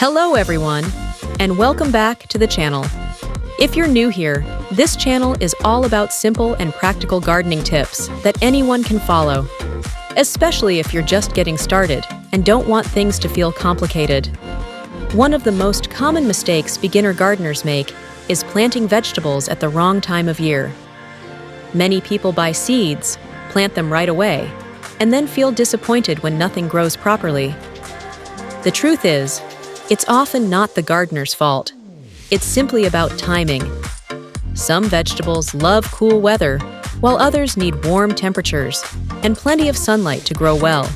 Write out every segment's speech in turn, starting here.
Hello everyone, and welcome back to the channel. If you're new here, this channel is all about simple and practical gardening tips that anyone can follow, especially if you're just getting started and don't want things to feel complicated. One of the most common mistakes beginner gardeners make is planting vegetables at the wrong time of year. Many people buy seeds, plant them right away, and then feel disappointed when nothing grows properly. The truth is, it's often not the gardener's fault. It's simply about timing. Some vegetables love cool weather, while others need warm temperatures and plenty of sunlight to grow well.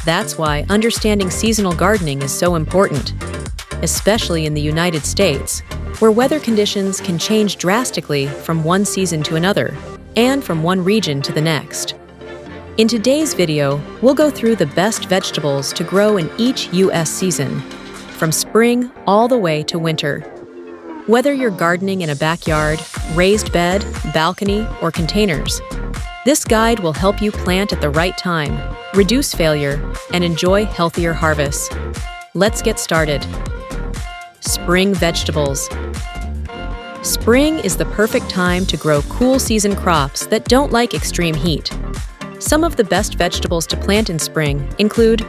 That's why understanding seasonal gardening is so important, especially in the United States, where weather conditions can change drastically from one season to another and from one region to the next. In today's video, we'll go through the best vegetables to grow in each U.S. season, from spring all the way to winter. Whether you're gardening in a backyard, raised bed, balcony, or containers, this guide will help you plant at the right time, reduce failure, and enjoy healthier harvests. Let's get started. Spring vegetables. Spring is the perfect time to grow cool season crops that don't like extreme heat. Some of the best vegetables to plant in spring include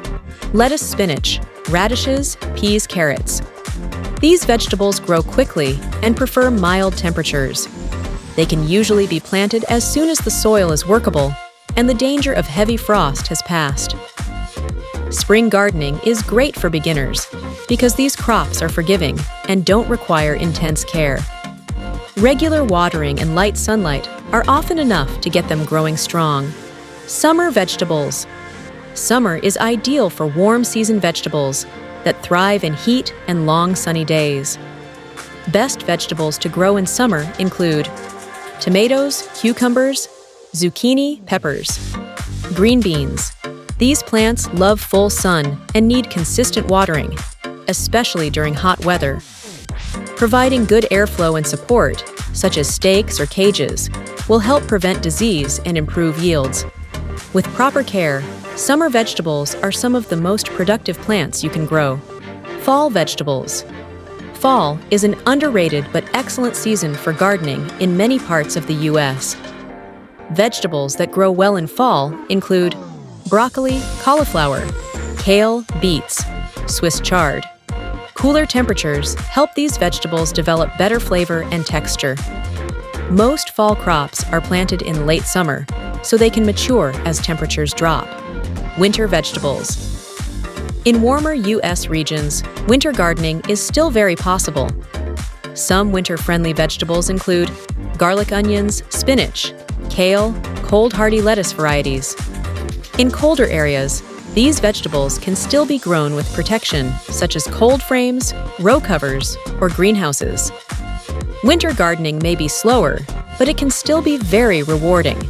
lettuce, spinach, radishes, peas, carrots. These vegetables grow quickly and prefer mild temperatures. They can usually be planted as soon as the soil is workable and the danger of heavy frost has passed. Spring gardening is great for beginners because these crops are forgiving and don't require intense care. Regular watering and light sunlight are often enough to get them growing strong. Summer vegetables. Summer is ideal for warm season vegetables that thrive in heat and long sunny days. Best vegetables to grow in summer include tomatoes, cucumbers, zucchini, peppers. Green beans. These plants love full sun and need consistent watering, especially during hot weather. Providing good airflow and support, such as stakes or cages, will help prevent disease and improve yields. With proper care, summer vegetables are some of the most productive plants you can grow. Fall vegetables. Fall is an underrated but excellent season for gardening in many parts of the U.S. Vegetables that grow well in fall include broccoli, cauliflower, kale, beets, Swiss chard. Cooler temperatures help these vegetables develop better flavor and texture. Most fall crops are planted in late summer, so they can mature as temperatures drop. Winter vegetables. In warmer U.S. regions, winter gardening is still very possible. Some winter-friendly vegetables include garlic onions, spinach, kale, cold hardy lettuce varieties. In colder areas, these vegetables can still be grown with protection, such as cold frames, row covers, or greenhouses. Winter gardening may be slower, but it can still be very rewarding.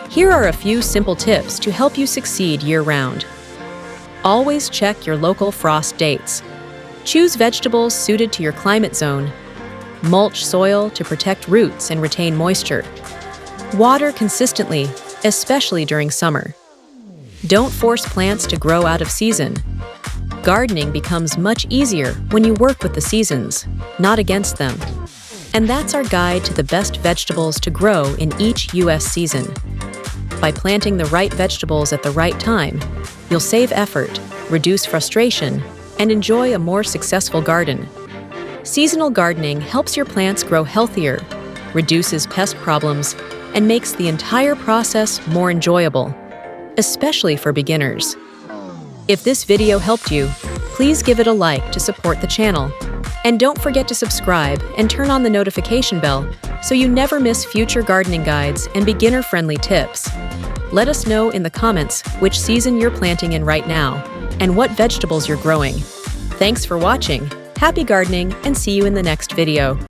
Here are a few simple tips to help you succeed year-round. Always check your local frost dates. Choose vegetables suited to your climate zone. Mulch soil to protect roots and retain moisture. Water consistently, especially during summer. Don't force plants to grow out of season. Gardening becomes much easier when you work with the seasons, not against them. And that's our guide to the best vegetables to grow in each U.S. season. By planting the right vegetables at the right time, you'll save effort, reduce frustration, and enjoy a more successful garden. Seasonal gardening helps your plants grow healthier, reduces pest problems, and makes the entire process more enjoyable, especially for beginners. If this video helped you, please give it a like to support the channel. And don't forget to subscribe and turn on the notification bell so you never miss future gardening guides and beginner-friendly tips. Let us know in the comments which season you're planting in right now and what vegetables you're growing. Thanks for watching, happy gardening, and see you in the next video.